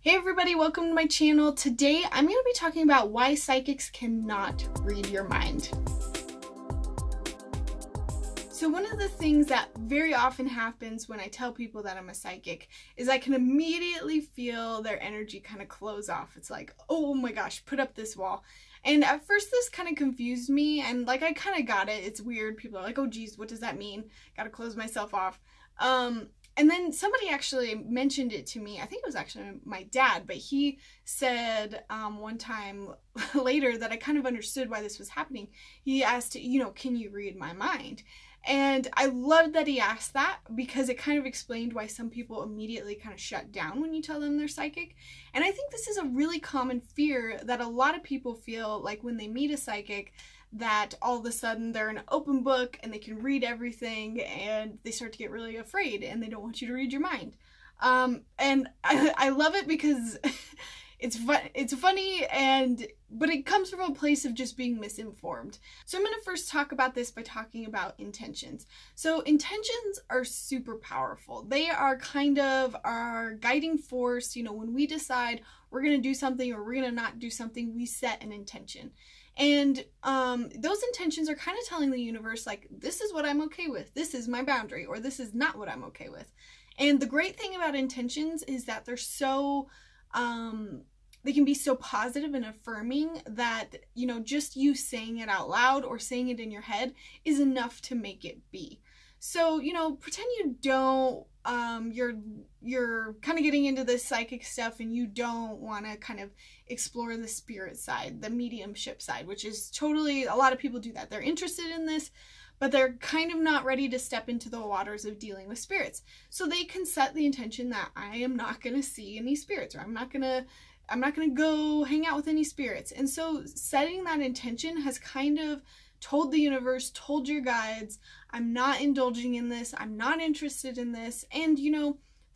Hey everybody, welcome to my channel. Today I'm going to be talking about why psychics cannot read your mind. So one of the things that very often happens when I tell people that I'm a psychic is I can immediately feel their energy kind of close off. It's like, oh my gosh, put up this wall. And at first this kind of confused me, and like I kind of got it. It's weird. People are like, oh geez, what does that mean? Gotta close myself off. And then somebody actually mentioned it to me. I think it was actually my dad, but he said one time later that I kind of understood why this was happening. He asked, can you read my mind? And I loved that he asked that because it kind of explained why some people immediately kind of shut down when you tell them they're psychic. And I think this is a really common fear that a lot of people feel like when they meet a psychic, that all of a sudden they're an open book and they can read everything, and they start to get really afraid and they don't want you to read your mind. And I love it because it's funny, but it comes from a place of just being misinformed. So I'm going to first talk about this by talking about intentions. So intentions are super powerful. They are kind of our guiding force. When we decide we're going to do something or we're going to not do something, we set an intention. And those intentions are kind of telling the universe, like, this is what I'm okay with, this is my boundary, or this is not what I'm okay with. And the great thing about intentions is that they're so, they can be so positive and affirming that, just you saying it out loud or saying it in your head is enough to make it be. So, pretend you don't, you're kind of getting into this psychic stuff and you don't want to kind of explore the spirit side, the mediumship side, which is totally, a lot of people do that. They're interested in this, but they're kind of not ready to step into the waters of dealing with spirits. So they can set the intention that I am not going to see any spirits, or I'm not going to go hang out with any spirits. And so setting that intention has kind of told the universe, told your guides, I'm not indulging in this, I'm not interested in this. And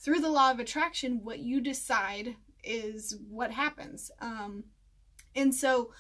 through the law of attraction, what you decide is what happens. And so,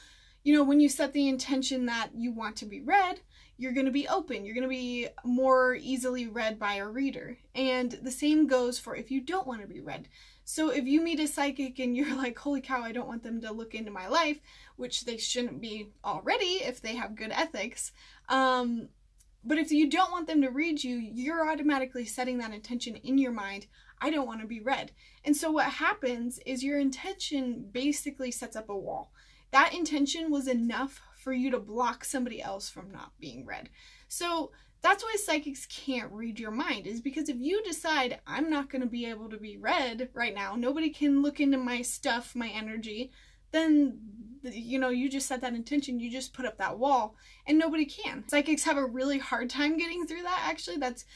when you set the intention that you want to be read, you're going to be open. You're going to be more easily read by a reader. And the same goes for if you don't want to be read. So if you meet a psychic and you're like, holy cow, I don't want them to look into my life, which they shouldn't be already if they have good ethics. But if you don't want them to read you, you're automatically setting that intention in your mind. I don't want to be read. And so what happens is your intention basically sets up a wall. That intention was enough for you to block somebody else from not being read. So that's why psychics can't read your mind, is because if you decide I'm not going to be able to be read right now, nobody can look into my stuff, my energy, then you just set that intention, you just put up that wall, and nobody can. Psychics have a really hard time getting through that. Actually, that's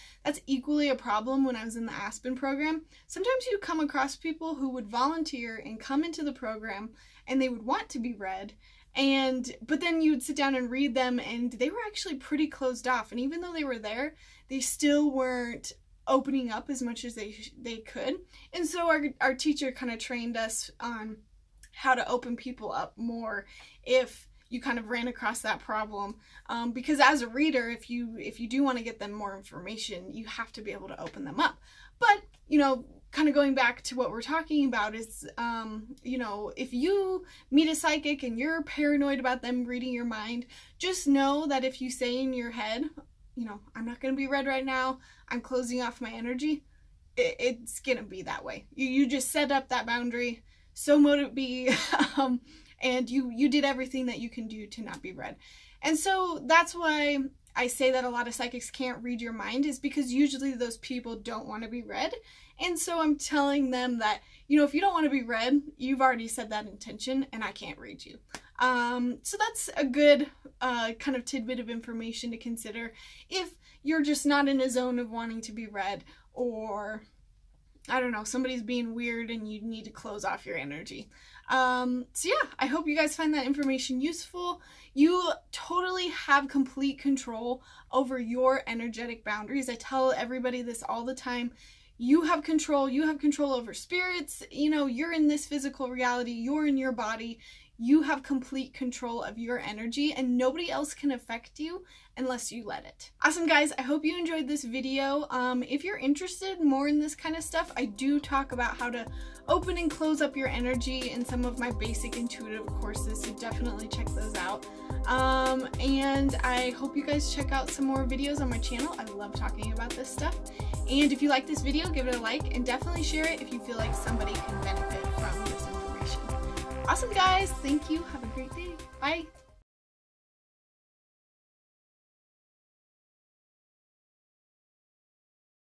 equally a problem when I was in the Aspen program. Sometimes you come across people who would volunteer and come into the program and they would want to be read, but then you'd sit down and read them and they were actually pretty closed off, and even though they were there, they still weren't opening up as much as they could. And so our teacher kind of trained us on how to open people up more if you kind of ran across that problem, because as a reader, if you do want to get them more information, you have to be able to open them up. But kind of going back to what we're talking about is, if you meet a psychic and you're paranoid about them reading your mind, just know that if you say in your head, I'm not going to be read right now, I'm closing off my energy, it's going to be that way. You just set up that boundary, so mote it be, and you did everything that you can do to not be read. And so that's why I say that a lot of psychics can't read your mind, is because usually those people don't want to be read. And so I'm telling them that, if you don't want to be read, you've already said that intention and I can't read you. So that's a good kind of tidbit of information to consider if you're just not in a zone of wanting to be read, or I don't know, somebody's being weird and you need to close off your energy. So yeah, I hope you guys find that information useful. You totally have complete control over your energetic boundaries. I tell everybody this all the time. You have control over spirits. You're in this physical reality, you're in your body. you have complete control of your energy and nobody else can affect you unless you let it. Awesome guys, I hope you enjoyed this video. If you're interested more in this kind of stuff, I do talk about how to open and close up your energy in some of my basic intuitive courses, so definitely check those out. And I hope you guys check out some more videos on my channel. I love talking about this stuff. And if you like this video, give it a like and definitely share it if you feel like somebody can benefit from this information. Awesome guys, thank you. Have a great day. Bye.